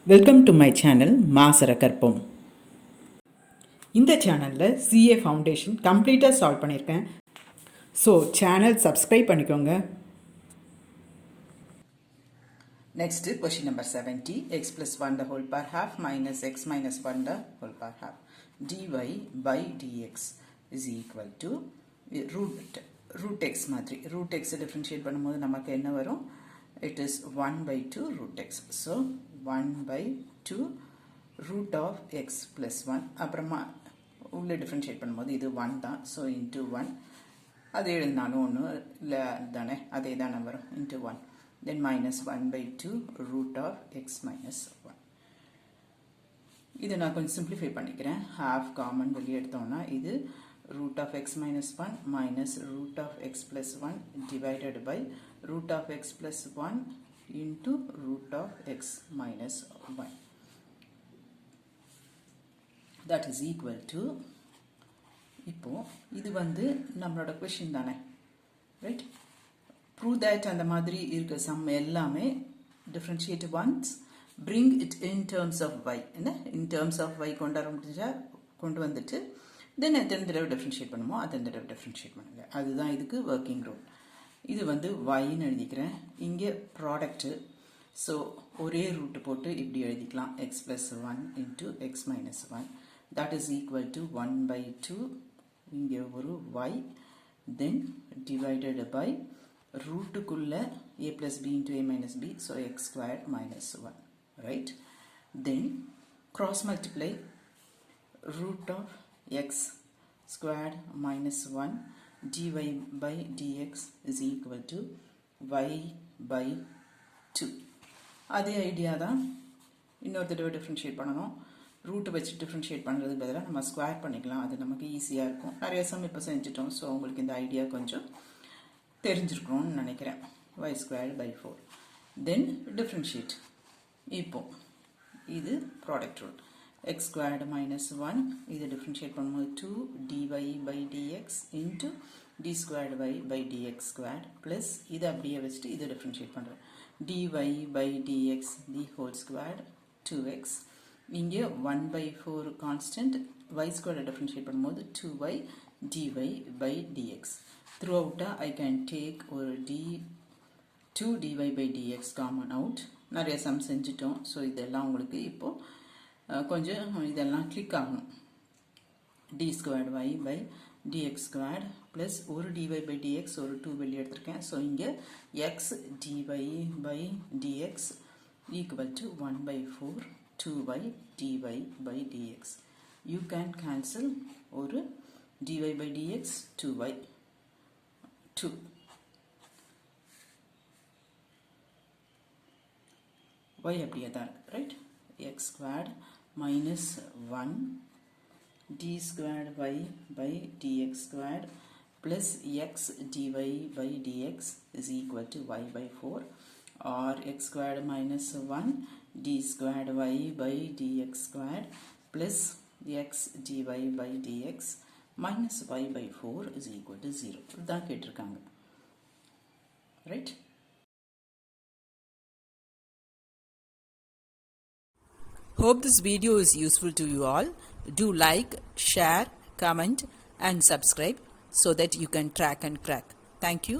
Welcome to my channel மாசரகற்போம். இந்த சேனலில் சிஏ ஃபவுண்டேஷன் கம்ப்ளீட்டாக சால்வ் பண்ணியிருக்கேன். ஸோ சேனல் சப்ஸ்கிரைப் பண்ணிக்கோங்க. Next question number 70, x plus 1 the whole power half minus x minus 1 the whole power half dy by dx is equal to root x மாதிரி root x differentiate பண்ணும்போது நமக்கு என்ன வரும்? It is 1 by 2 root x. So 1 by 2 root of x plus 1. அப்புறமா உள்ள differentiate பண்ணும்போது இது 1 தான். So into 1. அதே எழுதினாலும் ஒன்று இல்லை தானே, அதே தானே வரும். into 1. Then minus 1 by 2 root of x minus 1. இதை நான் கொஞ்சம் simplify பண்ணிக்கிறேன். half common வெளியே எடுத்தோம்னா இது root of x minus 1 minus root of x plus 1 divided by root of x plus 1 into root of x minus 1. That is equal to, இப்போ இது வந்து நம்மளோட question தானே, right? Prove that அந்த மாதிரி இருக்க sum எல்லாமே differentiate once, bring it in terms of y. என்ன in terms of y கொண்டு வந்துட்டு then எத்தனை தடவை differentiate பண்ணுமோ அத்தனை தடவை differentiate பண்ணுங்க. அதுதான் இதுக்கு working rule. இது வந்து yன்னு எழுதிக்கிறேன். இங்கே ப்ராடக்ட், ஸோ ஒரே ரூட் போட்டு இப்படி எழுதிக்கலாம். x plus 1 into x minus 1 that is equal to 1 by 2, இங்கே ஒரு y, then divided by ரூட்டுக்குள்ள a plus b into a minus b, so x squared minus 1, right? Then cross multiply root of x squared minus 1 dy by dx is equal to y by 2. அதே idea தான் இன்னொரு தடவை differentiate பண்ணணும். Route வச்சு differentiate பண்ணுறதுக்கு பதிலாக நம்ம square பண்ணிக்கலாம். அது நமக்கு ஈஸியாக இருக்கும். நிறைய சம் இப்போ செஞ்சிட்டோம். ஸோ உங்களுக்கு இந்த ஐடியா கொஞ்சம் தெரிஞ்சிருக்கணும்னு நினைக்கிறேன். y squared by 4. Then differentiate. இப்போ இது product rule. x squared minus 1 இது differentiate பண்ணும்போது 2 dy by dx into d squared y by dx squared plus இது அப்படியே வச்சுட்டு இது differentiate பண்ணுறோம். dy by dx the whole squared 2x. இங்கே 1 by 4 constant, y squared differentiate பண்ணும்போது 2y dy by dx. Throughout I can take ஒரு 2 dy by dx common out. நிறைய some செஞ்சிட்டோம். ஸோ இதெல்லாம் உங்களுக்கு இப்போது கொஞ்சம் இதெல்லாம் கிளிக் ஆகணும். d squared y by dx squared plus ஒரு dy by dx ஒரு 2 வெளியே எடுத்திருக்கேன். ஸோ இங்கே x dy by dx equal to 1 by 4 2y dy by dx. You can cancel ஒரு dy by dx 2y 2. y அப்படியே தான், right? x squared minus 1 d squared y by dx squared plus x dy by dx is equal to y by 4, or x squared minus 1 d squared y by dx squared plus x dy by dx minus y by 4 is equal to 0. இதுதான் கேட்டிருக்காங்க, right? Hope this video is useful to you all. Do like, share, comment and subscribe so that you can track and crack. Thank you.